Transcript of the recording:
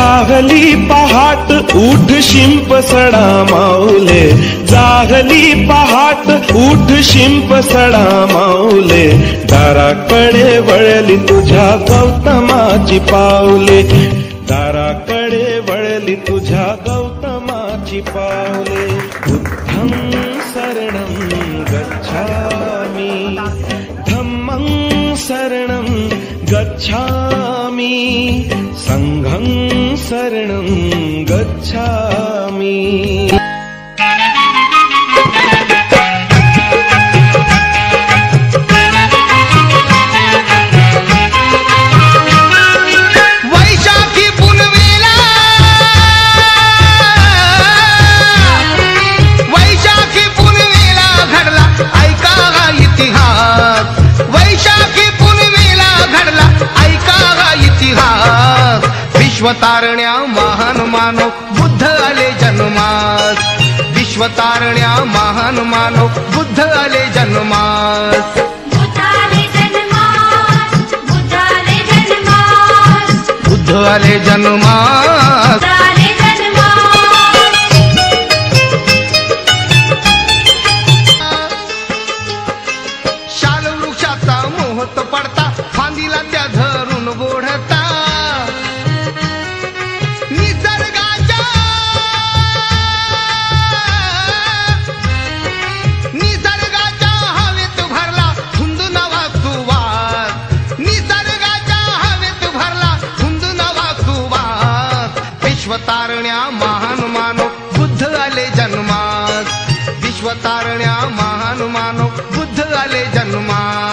जागली पहाट उठ शिंप सडा माऊले, जागली पहाट उठ शिंप सडा माऊले, दाराकडे वळली तुझ्या गौतमाची पावले, दाराकडे वळली तुझ्या गौतमाची पावले. बुद्धं शरणं गच्छामि, धम्मं शरणं गच्छामि, संघं शरणं गच्छामि. विश्वतारण्या महान मानव बुद्ध आले जन्मास, विश्वतारण्या महान मानव बुद्ध आले जन्मास, बुद्ध आले जन्मास, बुद्ध आले जन्मास, बुद्ध आले जन्मास. शाल वृक्षाचा मोहत पडता, फांदीला त्या धरून बोढता, निसर्गाच्या हवेत भरला धुंद नवा सुवास, निसर्गाच्या हवेत भरला धुंद नवा सुवास. विश्वतारण्या महान मानव बुद्ध आले जन्मास, विश्वतारण्या महान मानव बुद्ध आले जन्मास.